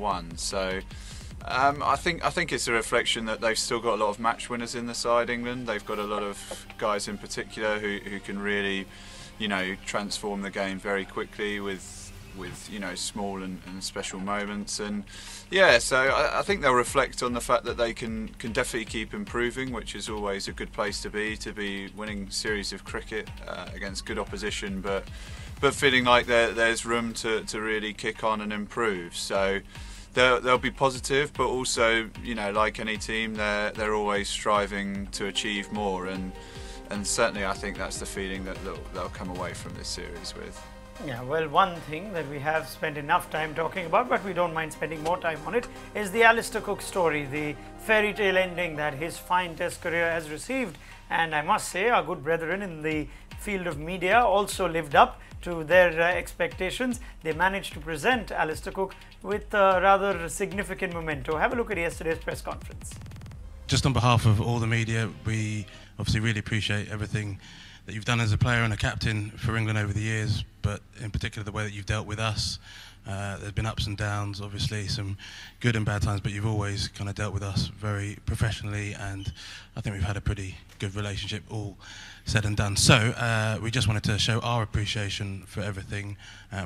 won. So I think it's a reflection that they've still got a lot of match winners in the side, England. They've got a lot of guys in particular who can really, you know, transform the game very quickly with you know, small and special moments. And yeah, so I think they'll reflect on the fact that they can definitely keep improving, which is always a good place to be winning series of cricket against good opposition, but feeling like there's room to really kick on and improve. So they'll be positive, but also, you know, like any team, they're always striving to achieve more, and certainly I think that's the feeling that they'll come away from this series with. Yeah, well, one thing that we have spent enough time talking about, but we don't mind spending more time on it, is the Alistair Cook story, the fairy tale ending that his fine Test career has received. And I must say, our good brethren in the field of media also lived up to their expectations. They managed to present Alistair Cook with a rather significant memento. Have a look at yesterday's press conference. Just on behalf of all the media, we obviously really appreciate everything that you've done as a player and a captain for England over the years, but in particular the way that you've dealt with us. There's been ups and downs, obviously some good and bad times, but you've always kind of dealt with us very professionally, and I think we've had a pretty good relationship, all said and done. So we just wanted to show our appreciation for everything.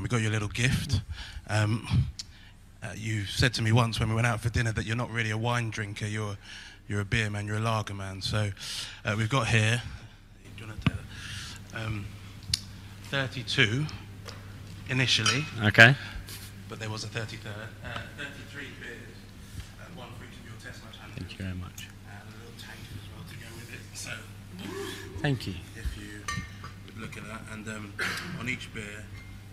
We got you a little gift. You said to me once when we went out for dinner that you're not really a wine drinker, you're a beer man, you're a lager man. So we've got here, do you want to take that? 32 initially. Okay. But there was a 33 beers, one for each of your Test match. Thank you very much. And a little tank as well to go with it. So, thank you. if you would look at that, and on each beer,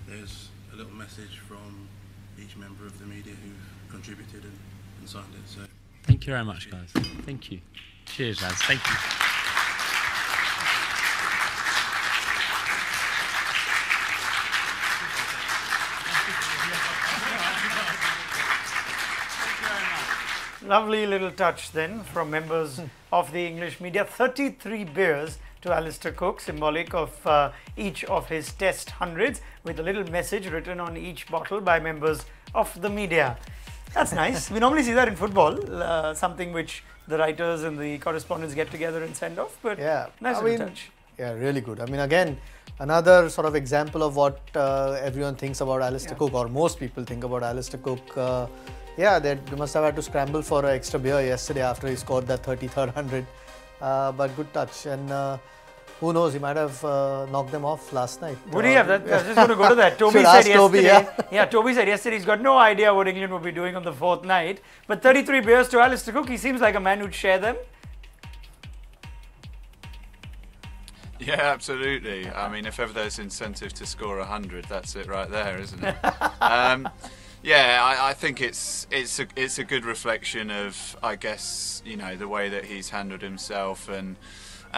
there's a little message from each member of the media who've contributed and signed it. So, thank you very much, guys. Thank you. Cheers, lads. Thank you. Lovely little touch then from members of the English media. 33 beers to Alistair Cook, symbolic of each of his Test hundreds, with a little message written on each bottle by members of the media. That's nice. We normally see that in football, something which the writers and the correspondents get together and send off, but yeah, nice little touch. Yeah, really good. I mean, again, another sort of example of what everyone thinks about Alistair Cook, or most people think about Alistair Cook. Yeah, they must have had to scramble for an extra beer yesterday after he scored that 33rd 100. But good touch, and who knows, he might have knocked them off last night. Would he have? I was just going to go to that. Toby said yesterday. Toby said yesterday he's got no idea what England will be doing on the fourth night. But 33 beers to Alistair Cook, he seems like a man who'd share them. Yeah, absolutely. I mean, if ever there's incentive to score 100, that's it right there, isn't it? Yeah, I think it's a good reflection of, I guess, you know, the way that he's handled himself, and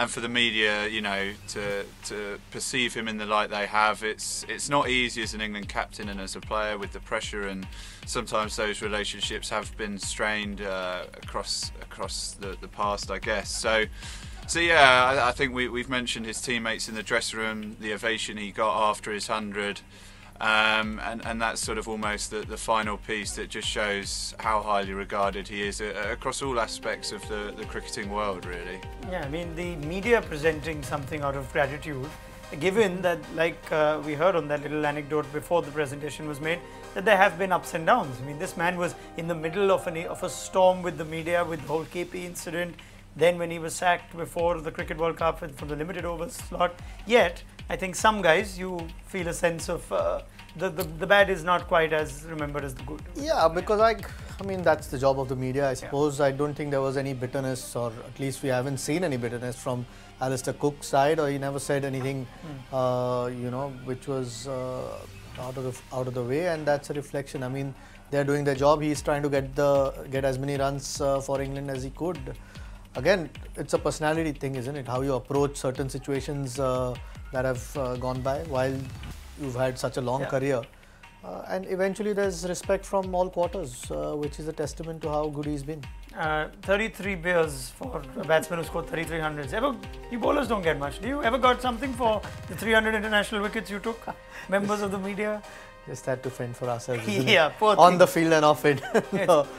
for the media, you know, to perceive him in the light they have. It's not easy as an England captain and as a player with the pressure, and sometimes those relationships have been strained across the past, I guess. So yeah, I think we've mentioned his teammates in the dressing room, the ovation he got after his 100. And that's sort of almost the final piece that just shows how highly regarded he is across all aspects of the cricketing world, really. Yeah, I mean, the media presenting something out of gratitude, given that, like we heard on that little anecdote before the presentation was made, that there have been ups and downs. I mean, this man was in the middle of a storm with the media, with the whole KP incident, then when he was sacked before the Cricket World Cup from the limited overs slot. Yet, I think some guys, you feel a sense of the bad is not quite as remembered as the good. Yeah, because I mean, that's the job of the media, I suppose. Yeah. I don't think there was any bitterness, or at least we haven't seen any bitterness from Alistair Cook's side, or he never said anything, you know, which was out of the way, and that's a reflection. I mean, they're doing their job. He's trying to get as many runs for England as he could. Again, it's a personality thing, isn't it? How you approach certain situations that have gone by while you've had such a long career. And eventually there's respect from all quarters, which is a testament to how good he's been. 33 beers for a batsman who scored 33 hundreds. You bowlers don't get much. Do you ever got something for the 300 international wickets you took? Members of the media? Just had to fend for ourselves, isn't Yeah, it? poor On thing. the field and off it.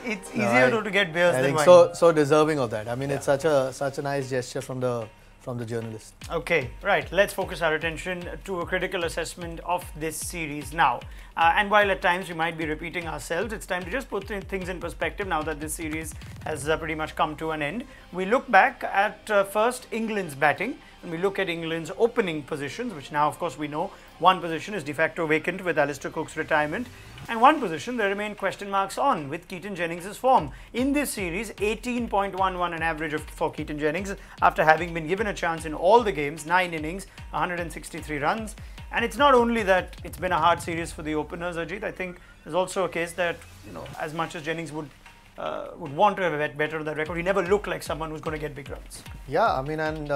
It's easier to get beers I than think wine. so deserving of that. I mean, it's such a nice gesture from the journalist. Okay, right. Let's focus our attention to a critical assessment of this series now. And while at times we might be repeating ourselves, it's time to just put things in perspective now that this series has pretty much come to an end. We look back at first England's batting, and we look at England's opening positions, which now, of course, we know one position is de facto vacant with Alistair Cook's retirement, and one position there remain question marks on with Keaton Jennings' form. In this series, 18.11 an average for Keaton Jennings after having been given a chance in all the games, 9 innings, 163 runs. And it's not only that it's been a hard series for the openers, Ajit. I think there's also a case that, you know, as much as Jennings would want to have a better on that record, he never looked like someone who's going to get big runs. Yeah, I mean, and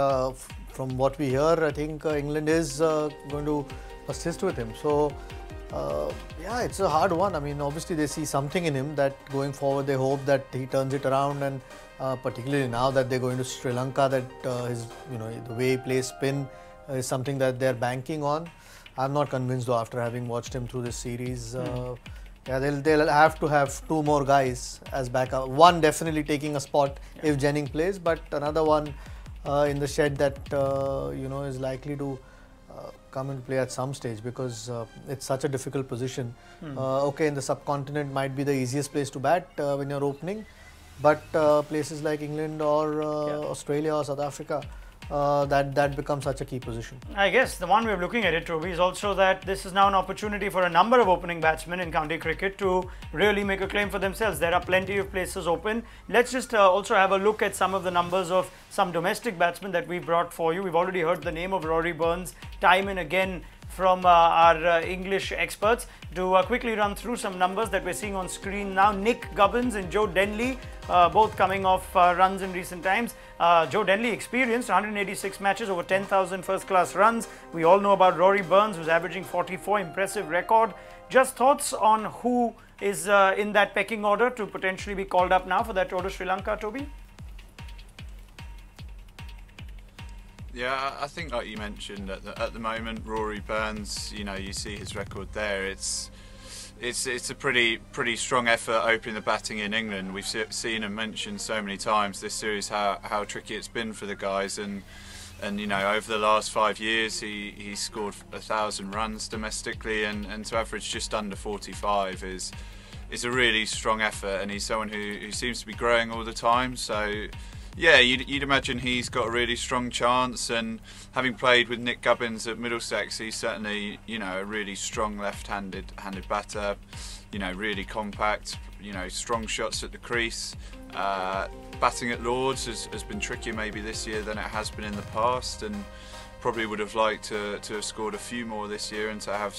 from what we hear, I think England is going to assist with him. So, yeah, it's a hard one. I mean, obviously they see something in him that going forward they hope that he turns it around, and particularly now that they're going to Sri Lanka, that his, you know, the way he plays spin is something that they're banking on. I'm not convinced though after having watched him through this series. Yeah, they'll have to have 2 more guys as backup. One definitely taking a spot if Jennings plays, but another one in the shed that you know, is likely to come into play at some stage, because it's such a difficult position. Okay, in the subcontinent might be the easiest place to bat when you're opening, but places like England or Australia or South Africa, that becomes such a key position. I guess the one way of looking at it, Toby, is also that this is now an opportunity for a number of opening batsmen in county cricket to really make a claim for themselves. There are plenty of places open. Let's just also have a look at some of the numbers of some domestic batsmen that we brought for you. We've already heard the name of Rory Burns time and again from our English experts. To quickly run through some numbers that we're seeing on screen now. Nick Gubbins and Joe Denley, both coming off runs in recent times. Joe Denley experienced 186 matches, over 10,000 first-class runs. We all know about Rory Burns, who's averaging 44, impressive record. Just thoughts on who is in that pecking order to potentially be called up now for that tour to Sri Lanka, Toby? Yeah, I think like you mentioned at the moment, Rory Burns, you know, you see his record there. It's a pretty strong effort opening the batting in England. We've seen and mentioned so many times this series how tricky it's been for the guys, and you know, over the last 5 years he scored 1,000 runs domestically, and to average just under 45 is a really strong effort, and he's someone who seems to be growing all the time. So yeah, you'd imagine he's got a really strong chance, and having played with Nick Gubbins at Middlesex, he's certainly, you know, a really strong left-handed batter, you know, really compact, you know, strong shots at the crease. Batting at Lords has been trickier maybe this year than it has been in the past, and probably would have liked to have scored a few more this year and to have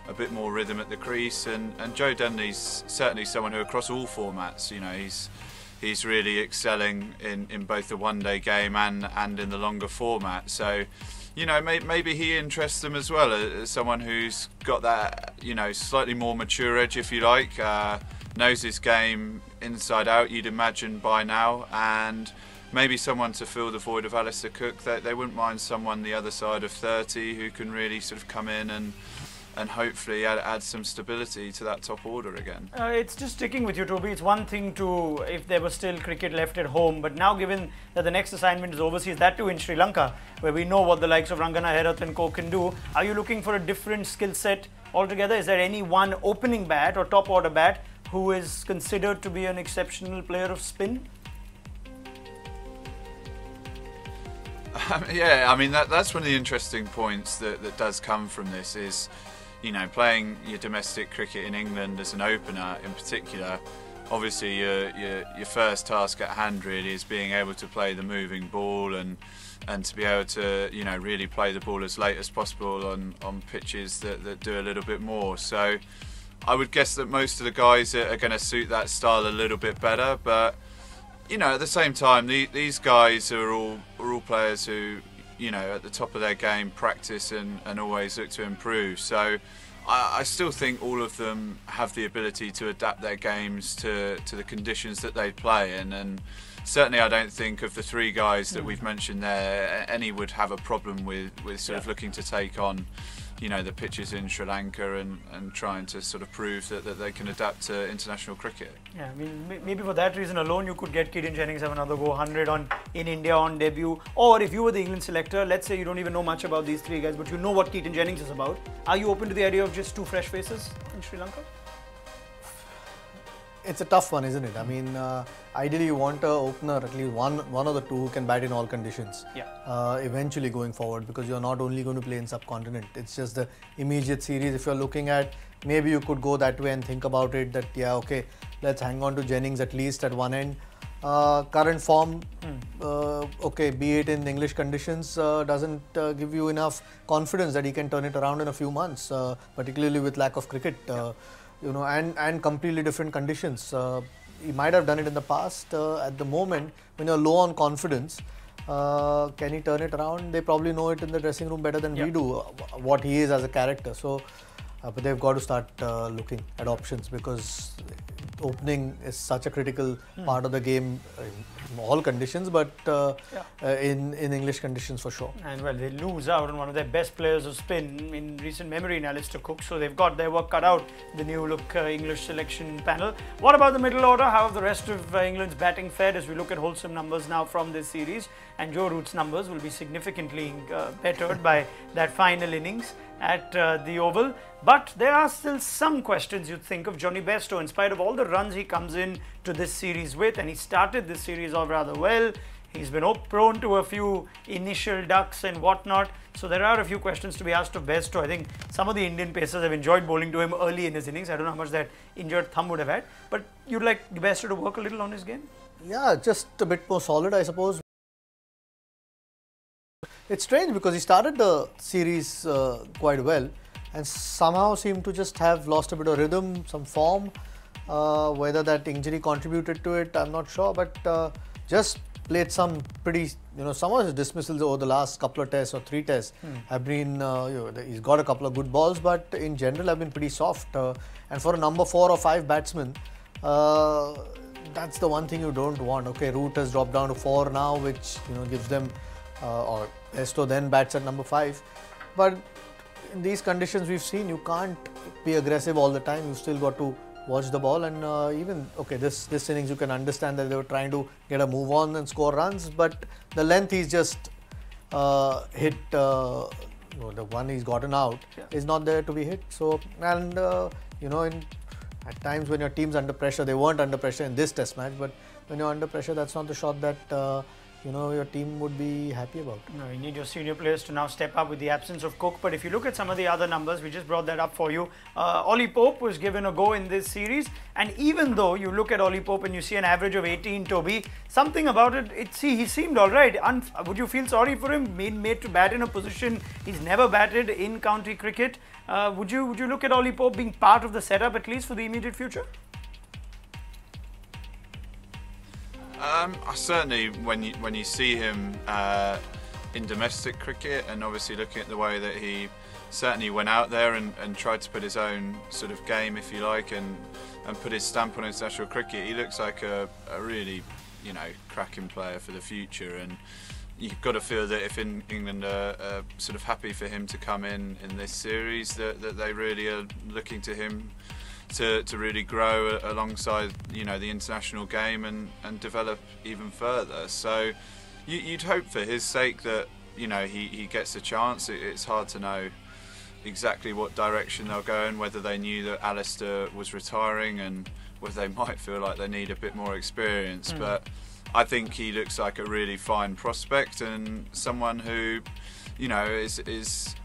a bit more rhythm at the crease. And Joe Denley's certainly someone who across all formats, you know, he's really excelling in both the one-day game and in the longer format. So, you know, maybe he interests them as well, as someone who's got that, you know, slightly more mature edge, if you like, knows his game inside out, you'd imagine by now, and maybe someone to fill the void of Alistair Cook. They wouldn't mind someone the other side of 30 who can really sort of come in and hopefully add some stability to that top order again. It's just sticking with you, Toby. It's one thing to if there was still cricket left at home, but now given that the next assignment is overseas, that too in Sri Lanka, where we know what the likes of Rangana Herath and Co can do, are you looking for a different skill set altogether? Is there any one opening bat or top order bat who is considered to be an exceptional player of spin? Yeah, I mean that's one of the interesting points that does come from this is, you know, playing your domestic cricket in England as an opener in particular. Obviously your first task at hand really is being able to play the moving ball and to be able to, you know, really play the ball as late as possible on pitches that do a little bit more. So I would guess that most of the guys are going to suit that style a little bit better, but you know, at the same time, these guys are all players who, you know, at the top of their game practice and always look to improve. So I still think all of them have the ability to adapt their games to the conditions that they play in, and certainly I don't think of the 3 guys that we've mentioned there, any would have a problem with sort of looking to take on you know, the pitches in Sri Lanka and trying to sort of prove that they can adapt to international cricket. Yeah, I mean, maybe for that reason alone, you could get Keaton Jennings have another go 100 in India on debut. Or if you were the England selector, let's say you don't even know much about these three guys, but you know what Keaton Jennings is about. Are you open to the idea of just two fresh faces in Sri Lanka? It's a tough one, isn't it? I mean, ideally you want an opener, at least one of the two who can bat in all conditions. Yeah. Eventually going forward, because you're not only going to play in subcontinent. It's just the immediate series. If you're looking at, maybe you could go that way and think about it. That yeah, okay, let's hang on to Jennings at least at one end. Current form, okay, be it in English conditions, doesn't give you enough confidence that he can turn it around in a few months, particularly with lack of cricket. You know, and completely different conditions. He might have done it in the past. At the moment, when you're low on confidence, can he turn it around? They probably know it in the dressing room better than we do, what he is as a character. So, but they've got to start looking at options, because opening is such a critical part of the game in all conditions, but in English conditions for sure. And well, they lose out on one of their best players of spin in recent memory in Alistair Cook, so they've got their work cut out, the new look English selection panel. What about the middle order? How have the rest of England's batting fared as we look at wholesome numbers now from this series? And Joe Root's numbers will be significantly bettered by that final innings at the Oval. But there are still some questions you'd think of Johnny Bairstow, in spite of all the runs he comes in to this series with, and he started this series off rather well. He's been prone to a few initial ducks and whatnot, so there are a few questions to be asked of Bairstow. I think some of the Indian pacers have enjoyed bowling to him early in his innings. I don't know how much that injured thumb would have had, but you'd like Bairstow to work a little on his game? Yeah, just a bit more solid, I suppose. It's strange because he started the series quite well and somehow seemed to just have lost a bit of rhythm, some form. Whether that injury contributed to it, I'm not sure, but just played some pretty, some of his dismissals over the last couple of tests or 3 tests have been, he's got a couple of good balls, but in general have been pretty soft. And for a number 4 or 5 batsman, that's the one thing you don't want. Okay, Root has dropped down to 4 now, which gives them, or Bairstow then bats at number 5. But in these conditions we've seen, you can't be aggressive all the time. You've still got to watch the ball, and even this innings you can understand that they were trying to get a move on and score runs, but the length he's just hit, the one he's gotten out is not there to be hit. So, and at times when your team's under pressure, they weren't under pressure in this test match, but when you're under pressure, that's not the shot that your team would be happy about. No, you need your senior players to now step up with the absence of Cook. But if you look at some of the other numbers, we just brought that up for you. Ollie Pope was given a go in this series, and even though you look at Ollie Pope and you see an average of 18, Toby, something about it, he seemed all right. Would you feel sorry for him, being made to bat in a position he's never batted in county cricket? Would you look at Ollie Pope being part of the setup at least for the immediate future? Certainly, when you see him in domestic cricket, and obviously looking at the way that he certainly went out there and tried to put his own sort of game, if you like, and put his stamp on international cricket, he looks like a really cracking player for the future. And you've got to feel that if England are sort of happy for him to come in this series, that they really are looking to him to really grow alongside the international game and develop even further. So you'd hope for his sake that he gets a chance. It's hard to know exactly what direction they'll go in, whether they knew that Alistair was retiring and whether they might feel like they need a bit more experience. But I think he looks like a really fine prospect and someone who is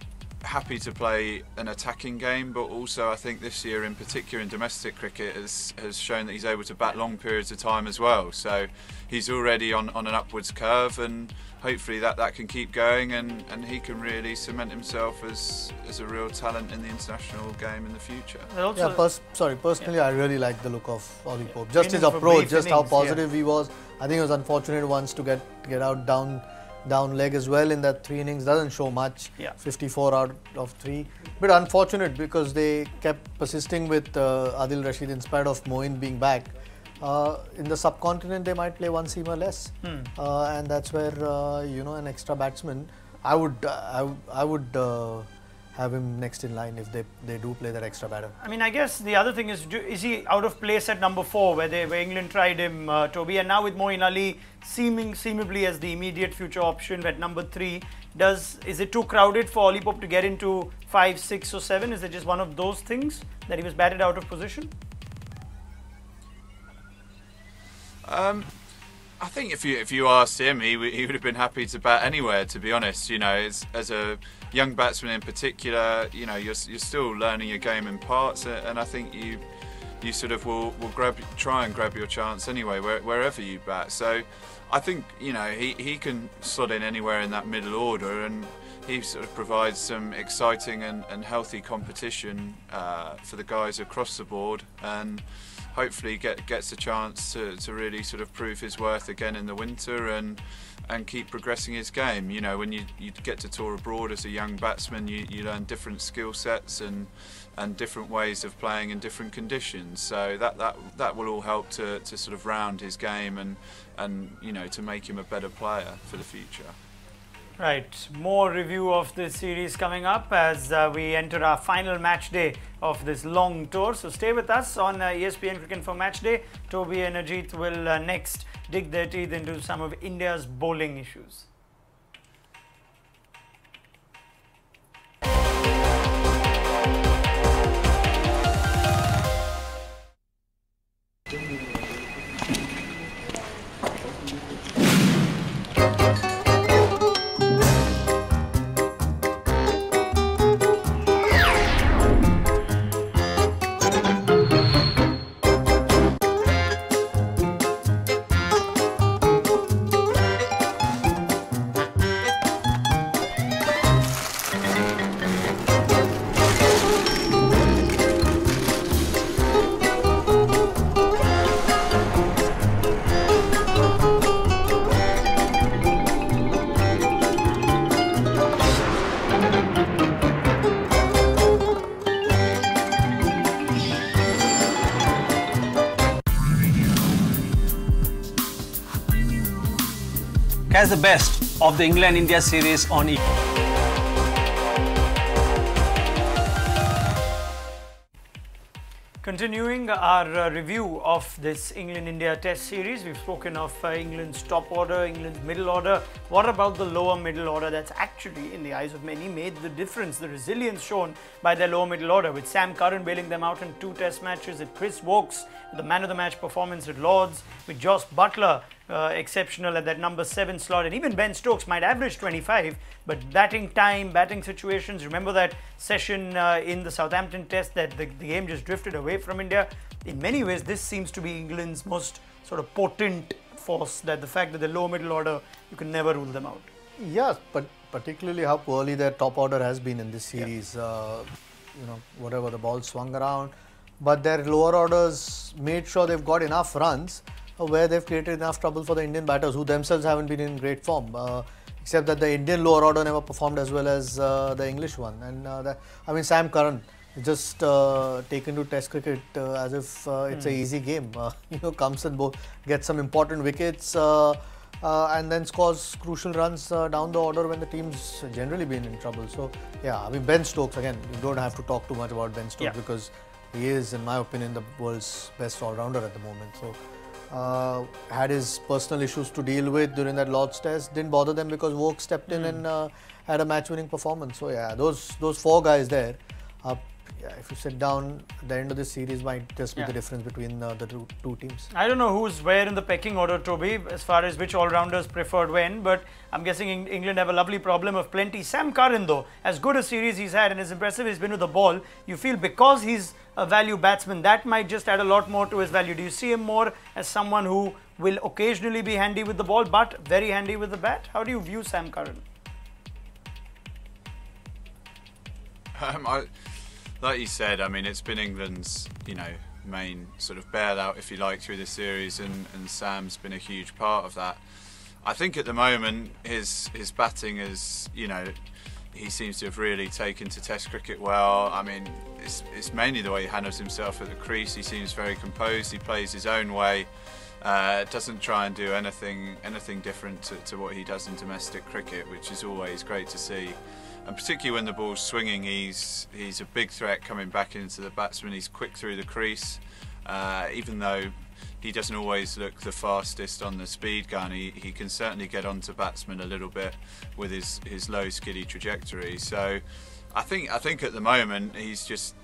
happy to play an attacking game, but also I think this year in particular in domestic cricket has shown that he's able to bat long periods of time as well. So he's already on an upwards curve, and hopefully that can keep going, and he can really cement himself as a real talent in the international game in the future. Personally I really like the look of Ollie Pope. Just his approach, just how positive he was. I think it was unfortunate once to get out down leg as well in that 3 innings. Doesn't show much. 54 out of 3, but unfortunate because they kept persisting with Adil Rashid in spite of Moeen being back. In the subcontinent they might play 1 seamer less, and that's where an extra batsman, I would have him next in line if they do play that extra batter. I mean, I guess the other thing is he out of place at number 4 where England tried him, Toby, and now with Moeen Ali seemingly as the immediate future option at number 3, is it too crowded for Ollie Pope to get into 5, 6 or 7? Is it just one of those things that he was batted out of position? I think if you asked him, he would have been happy to bat anywhere. To be honest, you know, as a young batsman in particular, you know, you're still learning your game in parts, and I think you sort of will try and grab your chance anyway wherever you bat. So I think, you know, he can slot in anywhere in that middle order, and he sort of provides some exciting and healthy competition for the guys across the board, and hopefully gets a chance to really sort of prove his worth again in the winter and keep progressing his game. You know, when you get to tour abroad as a young batsman, you learn different skill sets and different ways of playing in different conditions. So that will all help to sort of round his game and you know, to make him a better player for the future. Right, more review of this series coming up as we enter our final match day of this long tour. So stay with us on ESPN Cricket for Match Day. Toby and Ajit will next dig their teeth into some of India's bowling issues. Has the best of the England-India series on E. Continuing our review of this England-India Test series, we've spoken of England's top order, England's middle order. What about the lower middle order that's actually, in the eyes of many, made the difference, the resilience shown by their lower middle order, with Sam Curran bailing them out in 2 Test matches, with Chris Woakes, the man of the match performance at Lords, with Josh Buttler exceptional at that number 7 slot, and even Ben Stokes might average 25, but batting time, batting situations, remember that session in the Southampton Test that the game just drifted away from India. In many ways, this seems to be England's most sort of potent force, that the fact that the low middle order, you can never rule them out. Yes, but particularly how poorly their top order has been in this series. You know, whatever the ball swung around, but their lower orders made sure they've got enough runs where they've created enough trouble for the Indian batters, who themselves haven't been in great form, except that the Indian lower order never performed as well as the English one. And I mean, Sam Curran just taken to Test cricket as if it's an easy game. You know, comes and gets some important wickets and then scores crucial runs down the order when the team's generally been in trouble. So yeah, I mean, Ben Stokes, again, you don't have to talk too much about Ben Stokes because he is, in my opinion, the world's best all-rounder at the moment. So had his personal issues to deal with during that Lord's Test, didn't bother them because Woakes stepped in and had a match-winning performance. So yeah, those 4 guys there, if you sit down, the end of this series might just be the difference between the two teams. I don't know who's where in the pecking order, Toby, as far as which all-rounders preferred when, but I'm guessing England have a lovely problem of plenty. Sam Curran, though, as good a series he's had and as impressive he's been with the ball, you feel because he's a value batsman, that might just add a lot more to his value. Do you see him more as someone who will occasionally be handy with the ball, but very handy with the bat? How do you view Sam Curran? Like you said, I mean, it's been England's, you know, main sort of bailout, if you like, through this series, and Sam's been a huge part of that. I think at the moment his batting is, you know, he seems to have really taken to Test cricket well. I mean, it's mainly the way he handles himself at the crease. He seems very composed. He plays his own way. Doesn't try and do anything different to what he does in domestic cricket, which is always great to see. and particularly when the ball's swinging, he's a big threat coming back into the batsman. He's quick through the crease, even though he doesn't always look the fastest on the speed gun. He can certainly get onto batsmen a little bit with his low skiddy trajectory. So I think at the moment he's just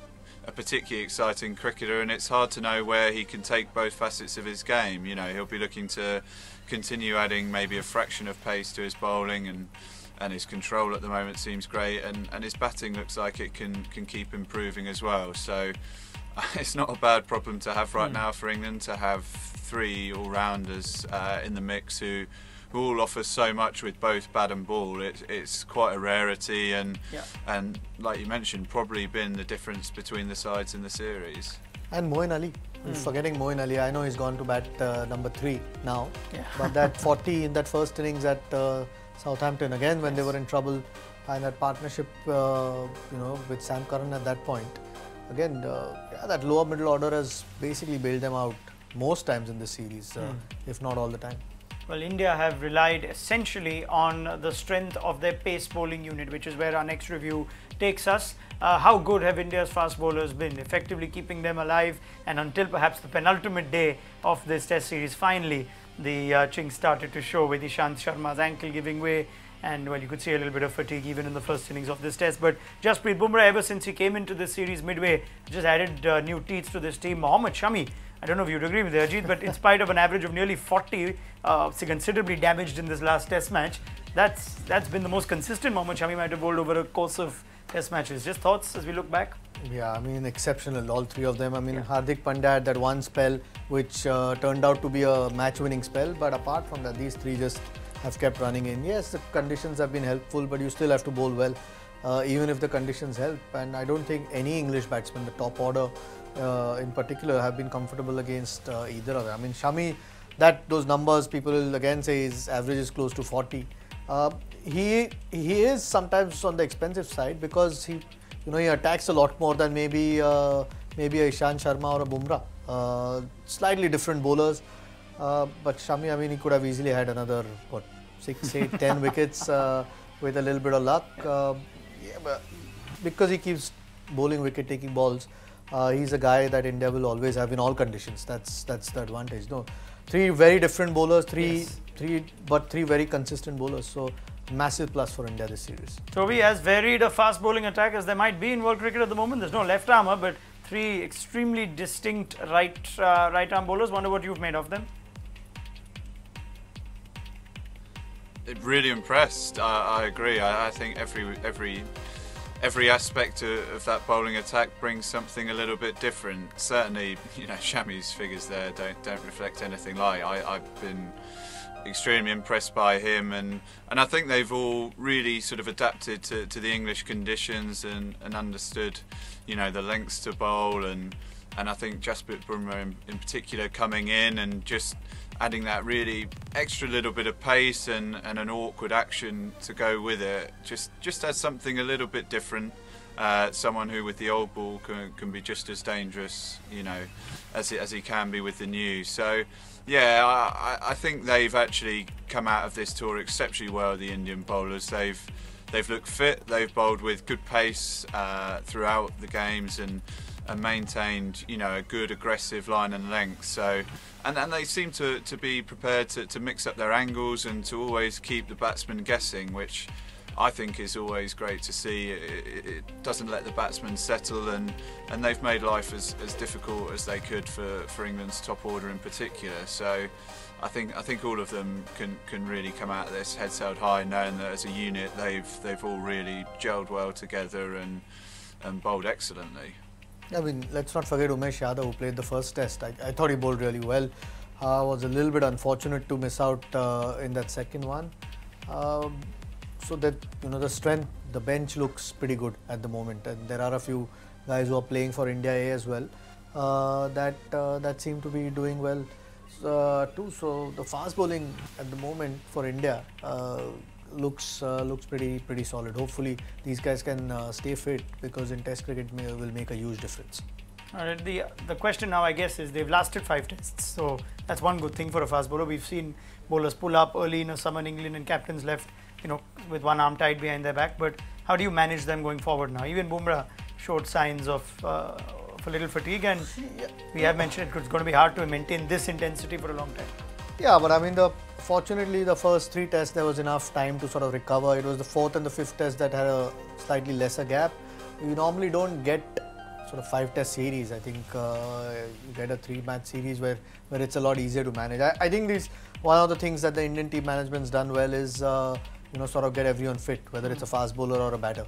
a particularly exciting cricketer, and it's hard to know where he can take both facets of his game. You know, he'll be looking to continue adding maybe a fraction of pace to his bowling, and his control at the moment seems great, and his batting looks like it can keep improving as well. So it's not a bad problem to have right now for England, to have three all-rounders in the mix who all offer so much with both bat and ball. It's quite a rarity, and like you mentioned, probably been the difference between the sides in the series. And Moeen Ali, forgetting Moeen Ali, I know he's gone to bat number 3 now, but that 40 in that first innings at Southampton, again when they were in trouble, and that partnership with Sam Curran at that point, again that lower middle order has basically bailed them out most times in this series, if not all the time. Well, India have relied essentially on the strength of their pace bowling unit, which is where our next review takes us. How good have India's fast bowlers been, effectively keeping them alive, and until perhaps the penultimate day of this Test series, finally the chinks started to show with Ishant Sharma's ankle giving way, and well, you could see a little bit of fatigue even in the first innings of this Test. But Jasprit Bumrah, ever since he came into this series midway, just added new teeth to this team. Mohammad Shami, I don't know if you'd agree with Ajit, but in spite of an average of nearly 40, considerably damaged in this last Test match, that's been the most consistent Mohammad Shami might have bowled over a course of Test matches. Just thoughts as we look back? Yeah, I mean, exceptional, all three of them. I mean, Hardik Pandya had that one spell which turned out to be a match-winning spell, but apart from that, these three just have kept running in. Yes, the conditions have been helpful, but you still have to bowl well, even if the conditions help. And I don't think any English batsman, the top order in particular, have been comfortable against either of them. I mean, Shami, those numbers people will again say his average is close to 40. He is sometimes on the expensive side because he attacks a lot more than maybe a Ishant Sharma or a Bumrah. Slightly different bowlers, but Shami, I mean, he could have easily had another 6, 8, 10 wickets with a little bit of luck. But because he keeps bowling wicket-taking balls, he's a guy that India will always have in all conditions. That's the advantage. No, three very different bowlers, three very consistent bowlers. So massive plus for India this series. Toby, as varied a fast bowling attack as there might be in world cricket at the moment, there's no left armour, but three extremely distinct right arm bowlers. Wonder what you've made of them. Really impressed. I agree. I think every aspect of that bowling attack brings something a little bit different. Certainly, Shami's figures there don't reflect anything like. I've been extremely impressed by him, and I think they've all really sort of adapted to the English conditions and understood, the lengths to bowl, and I think Jasprit Bumrah in particular coming in and just adding that really extra little bit of pace and an awkward action to go with it, just adds something a little bit different. Someone who with the old ball can be just as dangerous, as he can be with the new. So yeah, I think they've actually come out of this tour exceptionally well, the Indian bowlers. They've looked fit, they've bowled with good pace throughout the games, and maintained a good aggressive line and length. So and they seem to be prepared to mix up their angles and to always keep the batsman guessing, which I think is always great to see. It doesn't let the batsmen settle, and they've made life as difficult as they could for England's top order in particular. So I think all of them can really come out of this heads held high, knowing that as a unit they've all really gelled well together and bowled excellently. I mean, let's not forget Umesh Yadav, who played the first Test. I thought he bowled really well. Was a little bit unfortunate to miss out in that second one. So that the strength, the bench looks pretty good at the moment, and there are a few guys who are playing for India A as well that seem to be doing well too. So the fast bowling at the moment for India looks pretty solid. Hopefully these guys can stay fit, because in Test cricket will make a huge difference. All right, the question now, I guess, is they've lasted 5 Tests, so that's one good thing for a fast bowler. We've seen bowlers pull up early in a summer in England and captains left with one arm tied behind their back, but How do you manage them going forward now? Even Bumrah showed signs of a little fatigue, and we have mentioned it's going to be hard to maintain this intensity for a long time. Yeah, but I mean, fortunately, the first 3 tests there was enough time to sort of recover. It was the 4th and the 5th test that had a slightly lesser gap. You normally don't get sort of 5-test series. I think you get a 3-match series where it's a lot easier to manage. I think one of the things that the Indian team management's done well is sort of get everyone fit, whether it's a fast bowler or a batter,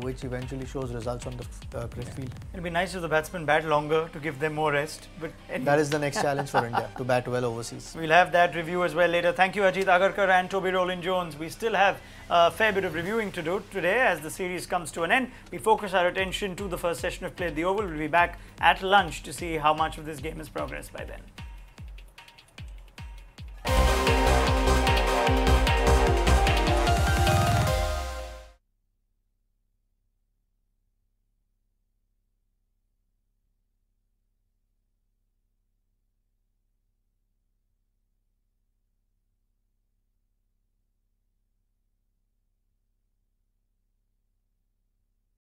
which eventually shows results on the cricket field. It'll be nice if the batsmen bat longer to give them more rest. But anyway. That is the next challenge for India, to bat well overseas. We'll have that review as well later. Thank you, Ajit Agarkar and Toby Rowland-Jones. We still have a fair bit of reviewing to do today as the series comes to an end. We focus our attention to the first session of Play at the Oval. We'll be back at lunch to see how much of this game has progressed by then.